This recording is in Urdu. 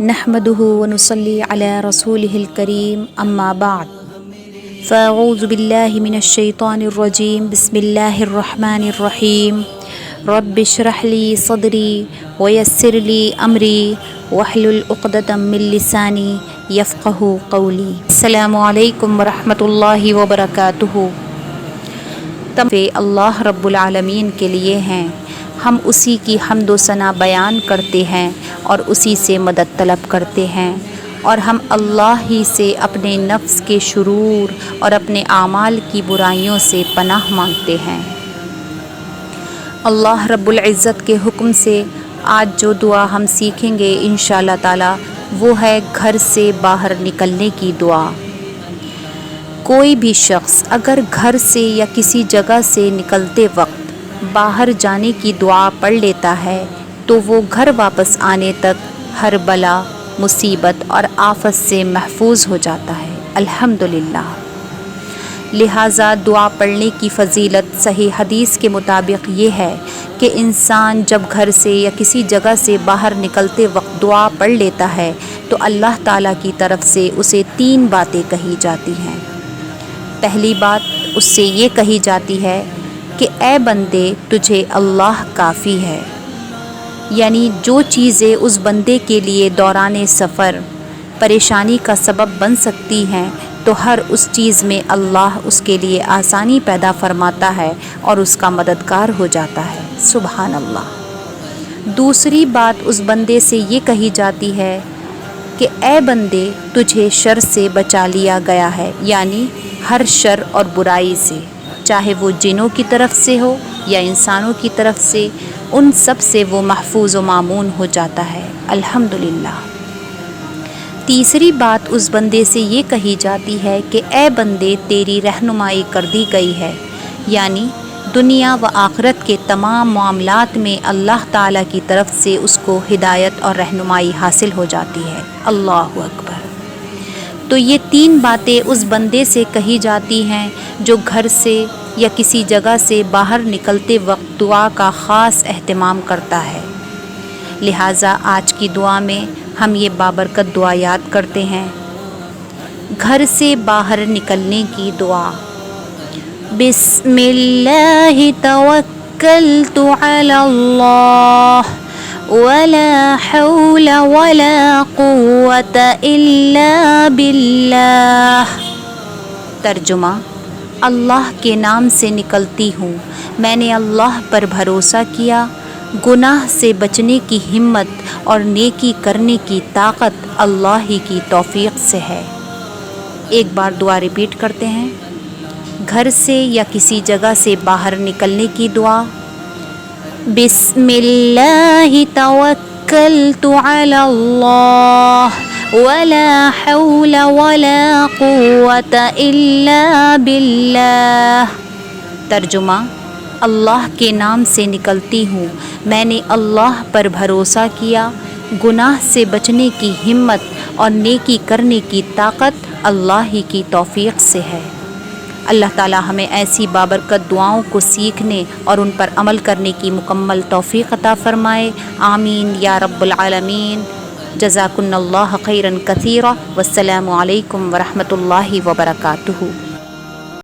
نحمده ونصلي على رسوله الكريم اما بعد فاعوذ باللہ من الشیطان الرجیم بسم اللہ الرحمن الرحیم رب اشرح لی صدری ویسر لی امری واحلل عقدۃ من لسانی یفقہوا قولی۔ السلام علیکم ورحمۃ اللہ وبرکاتہ۔ اللہ رب العالمین کے لیے ہیں، ہم اسی کی حمد و ثنا بیان کرتے ہیں اور اسی سے مدد طلب کرتے ہیں، اور ہم اللہ ہی سے اپنے نفس کے شرور اور اپنے اعمال کی برائیوں سے پناہ مانگتے ہیں۔ اللہ رب العزت کے حکم سے آج جو دعا ہم سیکھیں گے انشاءاللہ تعالی وہ ہے گھر سے باہر نکلنے کی دعا۔ کوئی بھی شخص اگر گھر سے یا کسی جگہ سے نکلتے وقت باہر جانے کی دعا پڑھ لیتا ہے تو وہ گھر واپس آنے تک ہر بلا، مصیبت اور آفت سے محفوظ ہو جاتا ہے۔ الحمدللہ۔ لہٰذا دعا پڑھنے کی فضیلت صحیح حدیث کے مطابق یہ ہے کہ انسان جب گھر سے یا کسی جگہ سے باہر نکلتے وقت دعا پڑھ لیتا ہے تو اللہ تعالیٰ کی طرف سے اسے 3 باتیں کہی جاتی ہیں۔ پہلی بات اس سے یہ کہی جاتی ہے کہ اے بندے تجھے اللہ کافی ہے، یعنی جو چیزیں اس بندے کے لیے دوران سفر پریشانی کا سبب بن سکتی ہیں تو ہر اس چیز میں اللہ اس کے لیے آسانی پیدا فرماتا ہے اور اس کا مددگار ہو جاتا ہے۔ سبحان اللہ۔ دوسری بات اس بندے سے یہ کہی جاتی ہے کہ اے بندے تجھے شر سے بچا لیا گیا ہے، یعنی ہر شر اور برائی سے، چاہے وہ جنوں کی طرف سے ہو یا انسانوں کی طرف سے، ان سب سے وہ محفوظ و مامون ہو جاتا ہے۔ الحمدللہ۔ تیسری بات اس بندے سے یہ کہی جاتی ہے کہ اے بندے تیری رہنمائی کر دی گئی ہے، یعنی دنیا و آخرت کے تمام معاملات میں اللہ تعالیٰ کی طرف سے اس کو ہدایت اور رہنمائی حاصل ہو جاتی ہے۔ اللہ اکبر۔ تو یہ 3 باتیں اس بندے سے کہی جاتی ہیں جو گھر سے یا کسی جگہ سے باہر نکلتے وقت دعا کا خاص اہتمام کرتا ہے۔ لہٰذا آج کی دعا میں ہم یہ بابرکت دعا یاد کرتے ہیں۔ گھر سے باہر نکلنے کی دعا۔ بسم اللہ توکلت علی اللہ ولا حول ولا قوة الا باللہ۔ ترجمہ: اللہ کے نام سے نکلتی ہوں، میں نے اللہ پر بھروسہ کیا، گناہ سے بچنے کی ہمت اور نیکی کرنے کی طاقت اللہ ہی کی توفیق سے ہے۔ ایک بار دعا ریپیٹ کرتے ہیں۔ گھر سے یا کسی جگہ سے باہر نکلنے کی دعا۔ بسم اللہ توکلت علی اللہ ولا حول ولا قوة الا باللہ۔ ترجمہ: اللہ کے نام سے نکلتی ہوں، میں نے اللہ پر بھروسہ کیا، گناہ سے بچنے کی ہمت اور نیکی کرنے کی طاقت اللہ ہی کی توفیق سے ہے۔ اللہ تعالی ہمیں ایسی بابرکت دعاؤں کو سیکھنے اور ان پر عمل کرنے کی مکمل توفیق عطا فرمائے۔ آمین یا رب العالمین۔ جزاکن اللہ خیرا کثیرا، والسلام علیکم ورحمۃ اللہ وبرکاتہ۔